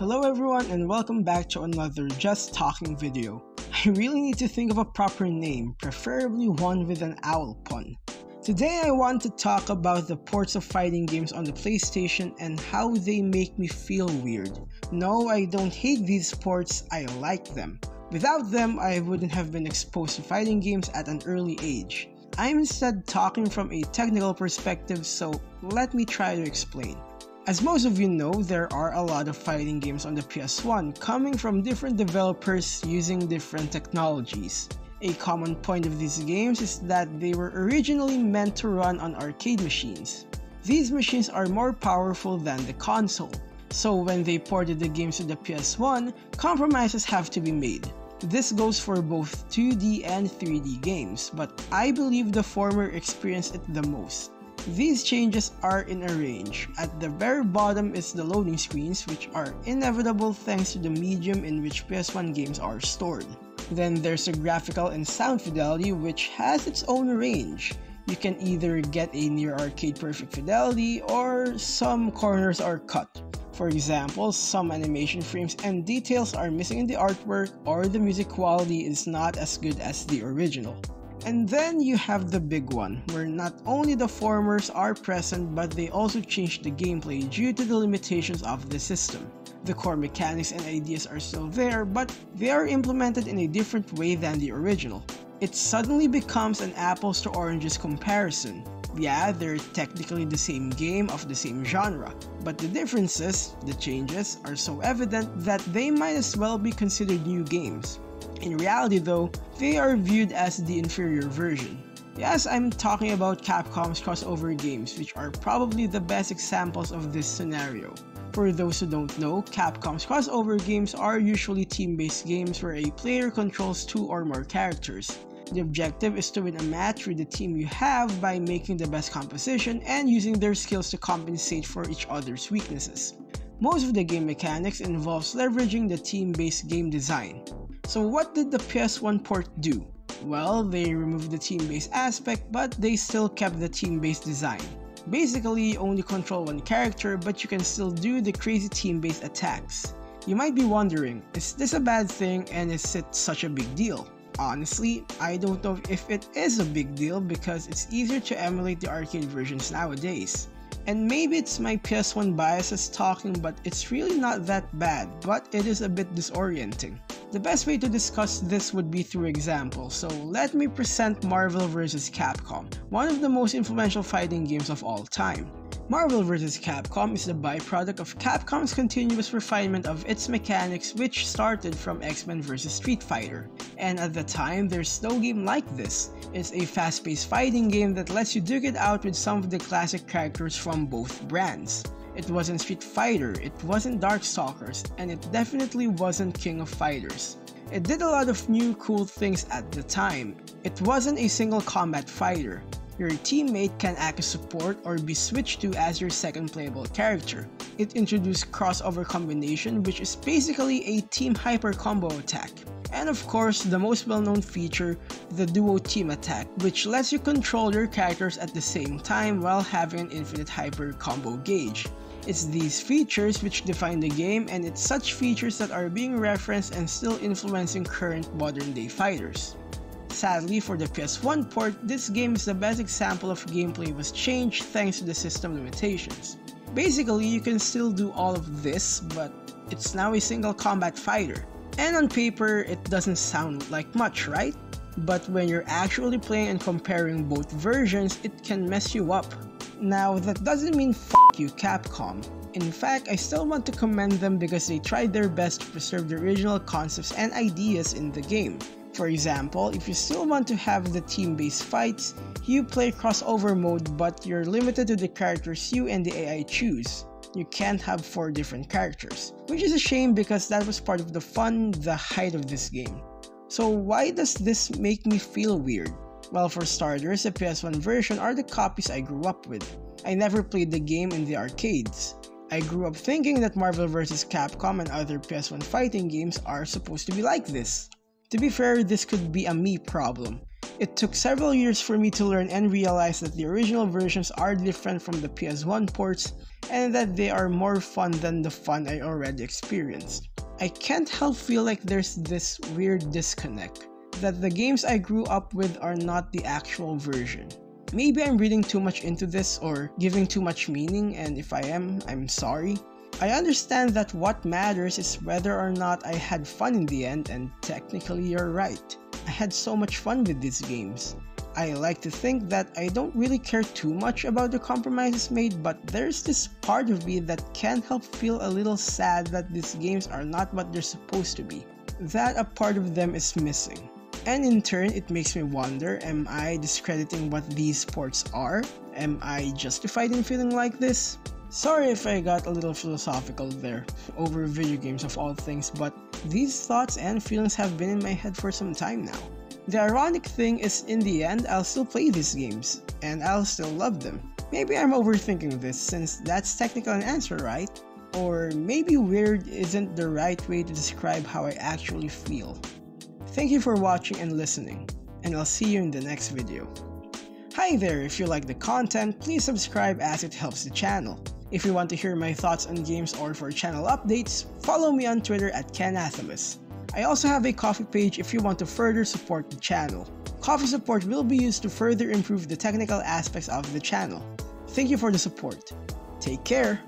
Hello everyone and welcome back to another Just Talking video. I really need to think of a proper name, preferably one with an owl pun. Today I want to talk about the ports of fighting games on the PlayStation and how they make me feel weird. No, I don't hate these ports, I like them. Without them, I wouldn't have been exposed to fighting games at an early age. I'm instead talking from a technical perspective, so let me try to explain. As most of you know, there are a lot of fighting games on the PS1 coming from different developers using different technologies. A common point of these games is that they were originally meant to run on arcade machines. These machines are more powerful than the console, so when they ported the games to the PS1, compromises have to be made. This goes for both 2D and 3D games, but I believe the former experienced it the most. These changes are in a range. At the very bottom is the loading screens, which are inevitable thanks to the medium in which PS1 games are stored. Then there's the graphical and sound fidelity, which has its own range. You can either get a near arcade perfect fidelity or some corners are cut. For example, some animation frames and details are missing in the artwork, or the music quality is not as good as the original. And then you have the big one, where not only the formers are present but they also change the gameplay due to the limitations of the system. The core mechanics and ideas are still there, but they are implemented in a different way than the original. It suddenly becomes an apples to oranges comparison. Yeah, they're technically the same game of the same genre, but the differences, the changes, are so evident that they might as well be considered new games. In reality though, they are viewed as the inferior version. Yes, I'm talking about Capcom's crossover games, which are probably the best examples of this scenario. For those who don't know, Capcom's crossover games are usually team-based games where a player controls two or more characters. The objective is to win a match with the team you have by making the best composition and using their skills to compensate for each other's weaknesses. Most of the game mechanics involves leveraging the team-based game design. So what did the PS1 port do? Well, they removed the team-based aspect, but they still kept the team-based design. Basically, you only control one character, but you can still do the crazy team-based attacks. You might be wondering, is this a bad thing and is it such a big deal? Honestly, I don't know if it is a big deal because it's easier to emulate the arcade versions nowadays. And maybe it's my PS1 biases talking, but it's really not that bad, but it is a bit disorienting. The best way to discuss this would be through examples, so let me present Marvel vs. Capcom, one of the most influential fighting games of all time. Marvel vs. Capcom is the byproduct of Capcom's continuous refinement of its mechanics, which started from X-Men vs. Street Fighter. And at the time, there's no game like this. It's a fast-paced fighting game that lets you duke it out with some of the classic characters from both brands. It wasn't Street Fighter, it wasn't Darkstalkers, and it definitely wasn't King of Fighters. It did a lot of new cool things at the time. It wasn't a single combat fighter. Your teammate can act as support or be switched to as your second playable character. It introduced crossover combination, which is basically a team hyper combo attack. And of course, the most well-known feature, the duo team attack, which lets you control your characters at the same time while having an infinite hyper combo gauge. It's these features which define the game, and it's such features that are being referenced and still influencing current modern day fighters. Sadly, for the PS1 port, this game is the best example of gameplay was changed thanks to the system limitations. Basically, you can still do all of this, but it's now a single combat fighter. And on paper, it doesn't sound like much, right? But when you're actually playing and comparing both versions, it can mess you up. Now, that doesn't mean f*** you Capcom. In fact, I still want to commend them because they tried their best to preserve the original concepts and ideas in the game. For example, if you still want to have the team-based fights, you play crossover mode but you're limited to the characters you and the AI choose. You can't have 4 different characters, which is a shame because that was part of the fun, the height of this game. So why does this make me feel weird? Well, for starters, the PS1 version are the copies I grew up with. I never played the game in the arcades. I grew up thinking that Marvel vs. Capcom and other PS1 fighting games are supposed to be like this. To be fair, this could be a me problem. It took several years for me to learn and realize that the original versions are different from the PS1 ports, and that they are more fun than the fun I already experienced. I can't help feel like there's this weird disconnect, that the games I grew up with are not the actual version. Maybe I'm reading too much into this or giving too much meaning, and if I am, I'm sorry. I understand that what matters is whether or not I had fun in the end, and technically you're right. I had so much fun with these games. I like to think that I don't really care too much about the compromises made, but there's this part of me that can't help feel a little sad that these games are not what they're supposed to be. That a part of them is missing. And in turn, it makes me wonder, am I discrediting what these ports are? Am I justified in feeling like this? Sorry if I got a little philosophical there, over video games of all things, but these thoughts and feelings have been in my head for some time now. The ironic thing is, in the end, I'll still play these games, and I'll still love them. Maybe I'm overthinking this, since that's technically an answer, right? Or maybe weird isn't the right way to describe how I actually feel. Thank you for watching and listening, and I'll see you in the next video. Hi there, if you like the content, please subscribe as it helps the channel. If you want to hear my thoughts on games or for channel updates, follow me on Twitter at KenAthomos. I also have a Ko-fi page if you want to further support the channel. Ko-fi support will be used to further improve the technical aspects of the channel. Thank you for the support. Take care!